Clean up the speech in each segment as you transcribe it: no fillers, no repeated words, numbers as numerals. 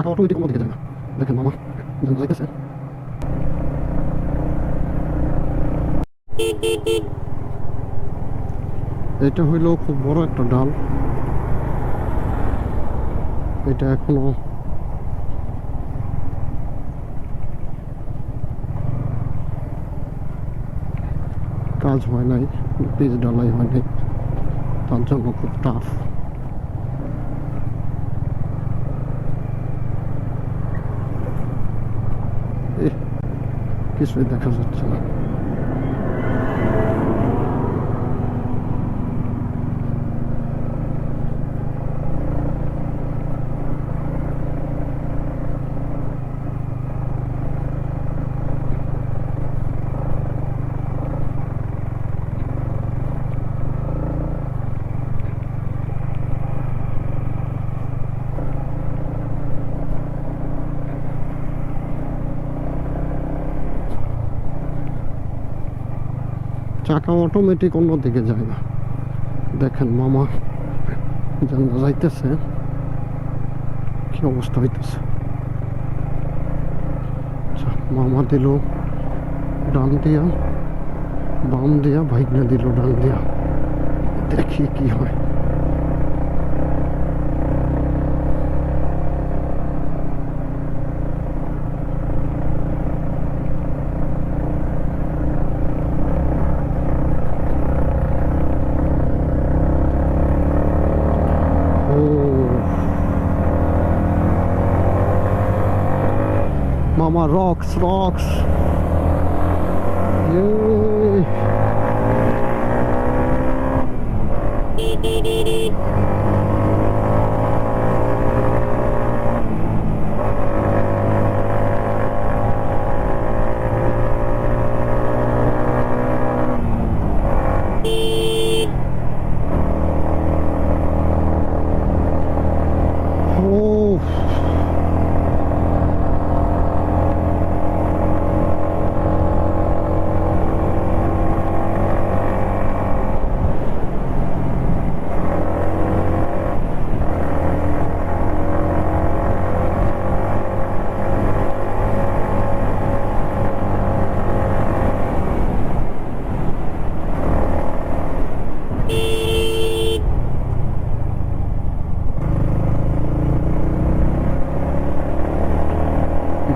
চাকা অটোমেটিক কোনো দিকে যায় না। দেখেন মামা যাইতেছে। এটা হইলো খুব বড় একটা ডাল, এটা এখনো কাজ হয় নাই, পিচ ডালাই হয় নাই, তার জন্য খুব টাফ। কিছুই দেখা যাচ্ছে না। চাকা অটোমেটিক অন্যদিকে যায় না। দেখেন মামা যেন যাইতেছে, কি অবস্থা হইতেছে। মামা দিল ডান দিয়া, বাম দিয়া, ভাইগনা দিল ডান দিয়া, দেখি কি হয়। Mama rocks. Yay!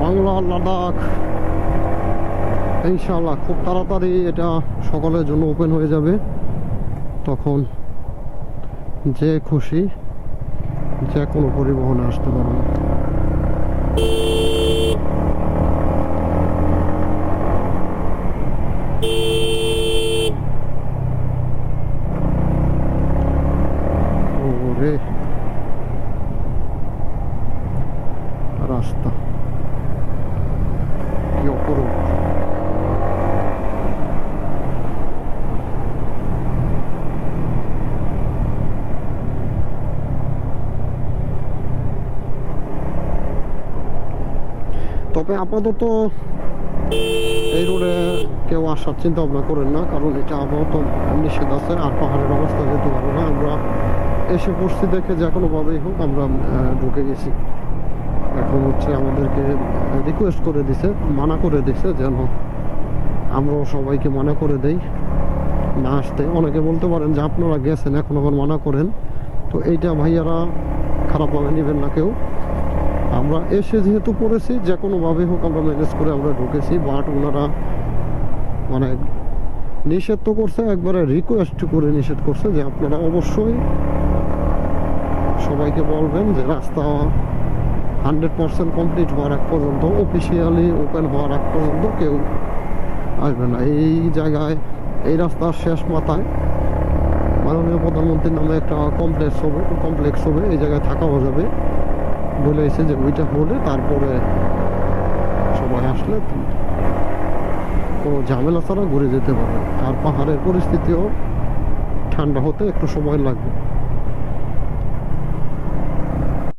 Bangla Ladakh ইনশাআল্লাহ খুব তাড়াতাড়ি এটা সকলের জন্য ওপেন হয়ে যাবে। তখন যে খুশি যে কোনো পরিবহনে আসতে পারবে। ওরে রাস্তা কি অপরূপ। তবে আপাতত এই রোডে কেউ আসার চিন্তা ভাবনা করেন না, কারণ এটা আপাতত নিষেধ আছে। আর পাহাড়ের অবস্থা যেহেতু ভালো না, আমরা এসে পড়ছি দেখে যে কোনোভাবেই হোক আমরা ঢুকে গেছি। এখন হচ্ছে আমাদেরকে রিকোয়েস্ট করে দিছে, মানা করে দিছে যেন আমরাও সবাইকে মানা করে দেই না আসতে। অনেকে বলতে পারেন যে আপনারা গেছেন এখন আবার মানা করেন, তো এইটা ভাইয়ারা খারাপভাবে নেবেন না কেউ। আমরা এসে যেহেতু পড়েছি, যে কোনোভাবে হোক আমরা ম্যানেজ করে আমরা ঢুকেছি। বাট ওনারা মানে নিষেধ তো করছে, একবারে রিকোয়েস্ট করে নিষেধ করছে যে আপনারা অবশ্যই সবাইকে বলবেন যে রাস্তা 100% কমপ্লিট হওয়ার আগ পর্যন্ত, অফিসিয়ালি ওপেন হওয়ার আগ পর্যন্ত কেউ আসবে না। এই জায়গায় এই রাস্তার শেষ মাথায় মাননীয় প্রধানমন্ত্রীর নামে একটা কমপ্লেক্স হবে, এই জায়গায় থাকাও যাবে বলে এসে যে ওইটা হলে তারপরে সবাই আসলে কোনো ঝামেলা ছাড়া ঘুরে যেতে পারবে। আর পাহাড়ের পরিস্থিতিও ঠান্ডা হতে একটু সময় লাগবে।